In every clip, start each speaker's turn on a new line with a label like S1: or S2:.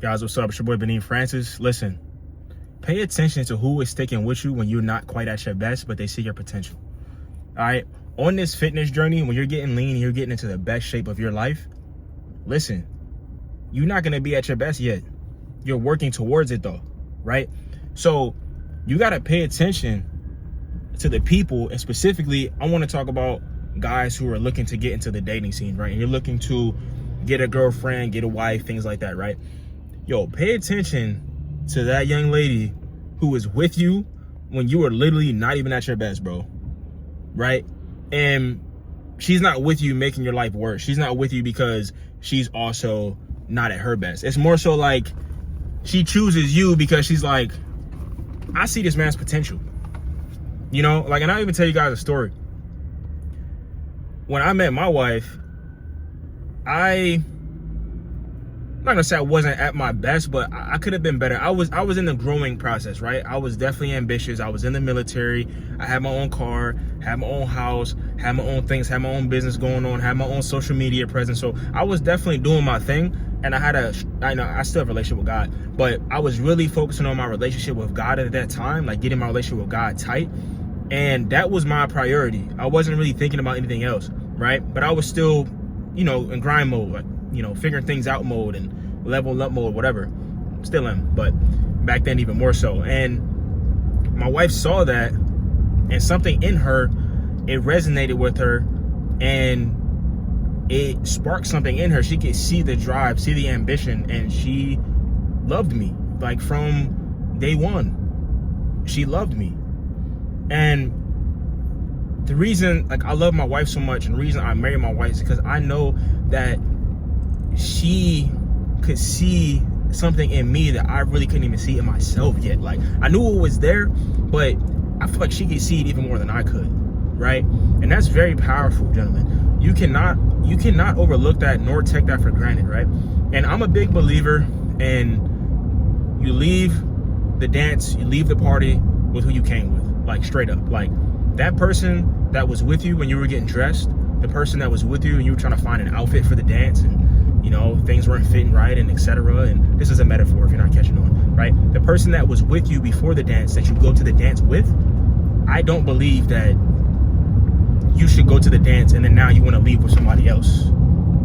S1: Guys, what's up? It's your boy Benin Francis. Listen, pay attention to who is sticking with you when you're not quite at your best, but they see your potential. All right? On this fitness journey, when you're getting lean and you're getting into the best shape of your life, listen, you're not going to be at your best yet. You're working towards it though, right? So you got to pay attention to the people, and specifically, I want to talk about guys who are looking to get into the dating scene, right? And you're looking to get a girlfriend, get a wife, things like that, right? Yo, pay attention to that young lady who is with you when you are literally not even at your best, bro, right? And she's not with you making your life worse. She's not with you because she's also not at her best. It's more so like she chooses you because she's like, I see this man's potential. You know, like, and I'll even tell you guys a story. When I met my wife, I'm not gonna say I wasn't at my best, but I could have been better. I was in the growing process, right? I was definitely ambitious. I was in the military. I had my own car, had my own house, had my own things, had my own business going on, had my own social media presence. So I was definitely doing my thing. And I still have a relationship with God, but I was really focusing on my relationship with God at that time, like getting my relationship with God tight. And that was my priority. I wasn't really thinking about anything else, right? But I was still, you know, in grind mode, like, you know, figuring things out mode and level up mode, whatever. Still am, but back then even more so. And my wife saw that, and something in her, it resonated with her, and it sparked something in her. She could see the drive, see the ambition, and she loved me. Like from day one, she loved me. And the reason, like, I love my wife so much, and the reason I married my wife is because I know that she could see something in me that I really couldn't even see in myself yet. Like, I knew it was there, but I feel like she could see it even more than I could, right? And that's very powerful, gentlemen. You cannot overlook that nor take that for granted, right? And I'm a big believer in, you leave the dance, you leave the party with who you came with. Like, straight up. Like, that person that was with you when you were getting dressed, the person that was with you and you were trying to find an outfit for the dance, and, you know, things weren't fitting right, and etc. And this is a metaphor if you're not catching on, right? The person that was with you before the dance, that you go to the dance with, I don't believe that you should go to the dance and then now you want to leave with somebody else.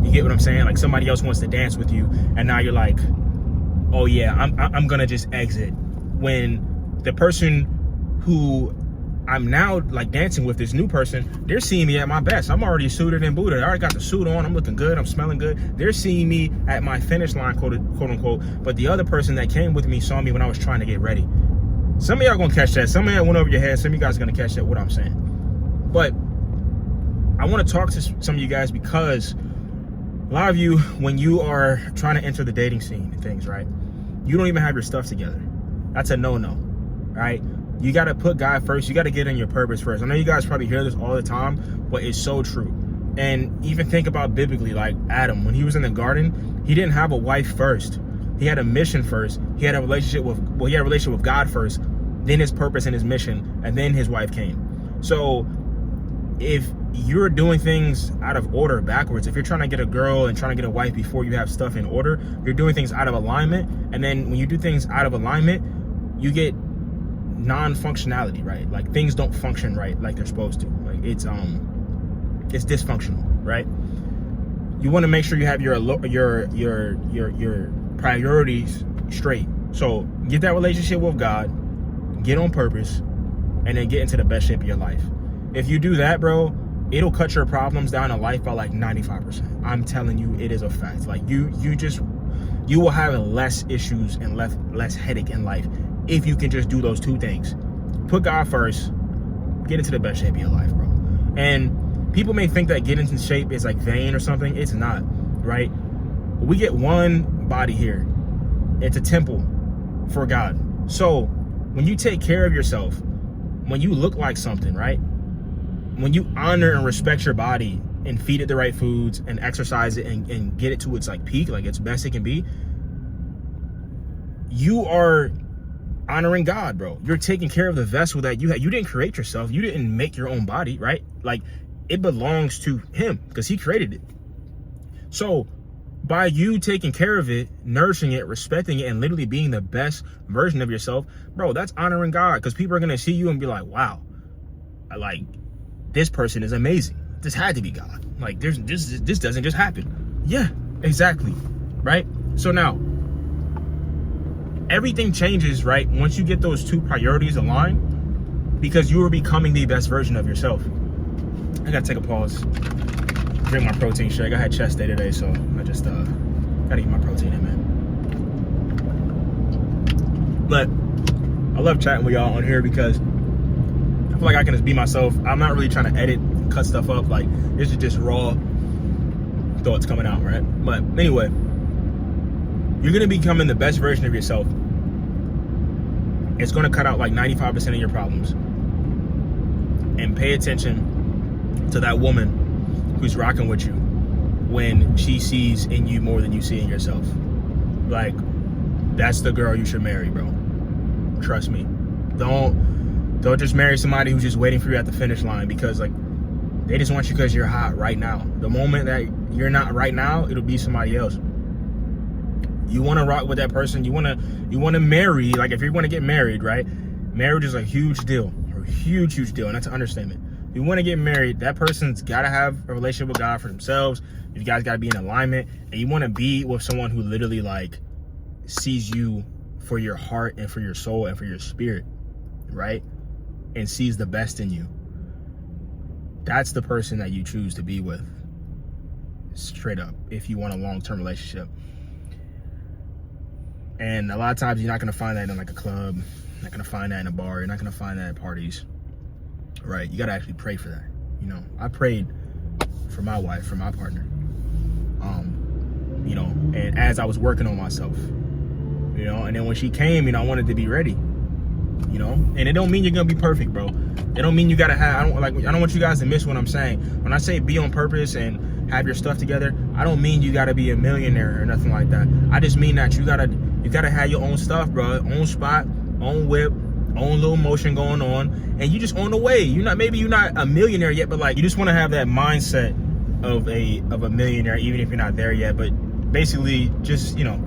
S1: You get what I'm saying? Like, somebody else wants to dance with you, and now you're like, oh yeah, I'm gonna just exit. When the person who I'm now like dancing with, this new person, they're seeing me at my best. I'm already suited and booted. I already got the suit on. I'm looking good. I'm smelling good. They're seeing me at my finish line, quote unquote. But the other person that came with me saw me when I was trying to get ready. Some of y'all gonna catch that. Some of y'all went over your head. Some of you guys are gonna catch that, what I'm saying. But I want to talk to some of you guys because a lot of you, when you are trying to enter the dating scene and things, right, you don't even have your stuff together. That's a no-no, right? You got to put God first. You got to get in your purpose first. I know you guys probably hear this all the time, but it's so true. And even think about biblically, like Adam, when he was in the garden, he didn't have a wife first. He had a mission first. He had a relationship with God first, then his purpose and his mission, and then his wife came. So if you're doing things out of order backwards, if you're trying to get a girl and trying to get a wife before you have stuff in order, you're doing things out of alignment. And then when you do things out of alignment, you get non-functionality, right? Like, things don't function right like they're supposed to. Like, it's dysfunctional, right? You want to make sure you have your priorities straight. So get that relationship with God, get on purpose, and then get into the best shape of your life. If you do that, bro, it'll cut your problems down in life by like 95%. I'm telling you, it is a fact. Like, you will have less issues and less headache in life if you can just do those two things. Put God first, get into the best shape of your life, bro. And people may think that getting into shape is like vain or something. It's not, right? We get one body here. It's a temple for God. So when you take care of yourself, when you look like something, right? When you honor and respect your body and feed it the right foods and exercise it and get it to its like peak, like its best it can be, you are honoring God, bro. You're taking care of the vessel that you had. You didn't create yourself. You didn't make your own body, right? Like, it belongs to him because he created it. So by you taking care of it, nourishing it, respecting it, and literally being the best version of yourself, bro, that's honoring God, because people are going to see you and be like, wow, like, this person is amazing. This had to be God. Like, this doesn't just happen. Yeah, exactly, right? So now, everything changes, right, once you get those two priorities aligned, because you are becoming the best version of yourself. I gotta take a pause, drink my protein shake. I had chest day today, so I just gotta get my protein in, man. But I love chatting with y'all on here because I feel like I can just be myself. I'm not really trying to edit, cut stuff up. Like, this is just raw thoughts coming out, right? But anyway, you're gonna be becoming the best version of yourself. It's gonna cut out like 95% of your problems. And pay attention to that woman who's rocking with you when she sees in you more than you see in yourself. Like, that's the girl you should marry, bro. Trust me. Don't just marry somebody who's just waiting for you at the finish line, because like, they just want you because you're hot right now. The moment that you're not right now, it'll be somebody else. You want to rock with that person. You want to marry. Like, if you're going to get married, right? Marriage is a huge deal, huge deal, and that's an understatement. If you want to get married, that person's got to have a relationship with God for themselves. You guys got to be in alignment, and you want to be with someone who literally like sees you for your heart and for your soul and for your spirit, right? And sees the best in you. That's the person that you choose to be with, straight up, if you want a long-term relationship. And a lot of times you're not going to find that in like a club. You're not going to find that in a bar. You're not going to find that at parties, right? You got to actually pray for that. You know, I prayed for my wife, for my partner, you know, and as I was working on myself, you know, and then when she came, you know, I wanted to be ready, you know, and it don't mean you're going to be perfect, bro. It don't mean you got to have, I don't want you guys to miss what I'm saying. When I say be on purpose and have your stuff together, I don't mean you got to be a millionaire or nothing like that. I just mean that you got to have your own stuff, bro. Own spot, own whip, own little motion going on, and you just on the way. Maybe you're not a millionaire yet, but like, you just want to have that mindset of a millionaire, even if you're not there yet. But basically, just, you know,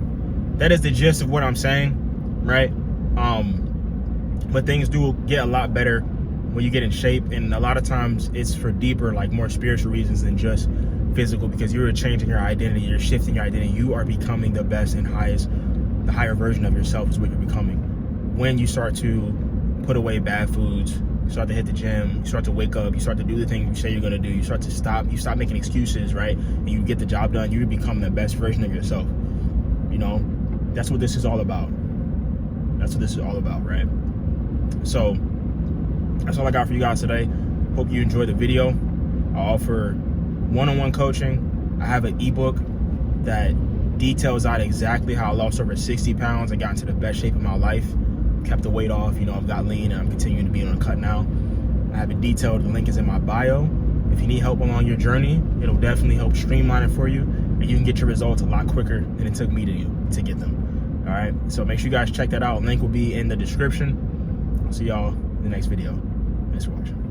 S1: that is the gist of what I'm saying, right? But things do get a lot better when you get in shape, and a lot of times it's for deeper, like more spiritual reasons than just physical, because you're changing your identity, you're shifting your identity, you are becoming the best and the higher version of yourself is what you're becoming. When you start to put away bad foods, you start to hit the gym, you start to wake up, you start to do the things you say you're gonna do, you stop making excuses, right? And you get the job done, you become the best version of yourself. You know, that's what this is all about. That's what this is all about, right? So that's all I got for you guys today. Hope you enjoyed the video. I offer one-on-one coaching. I have an ebook that details out exactly how I lost over 60 pounds and got into the best shape of my life. Kept the weight off, you know, I've got lean and I'm continuing to be on a cut now. I have it detailed, the link is in my bio. If you need help along your journey, it'll definitely help streamline it for you, and you can get your results a lot quicker than it took me to get them. All right, so make sure you guys check that out. Link will be in the description. I'll see y'all in the next video. Thanks for watching.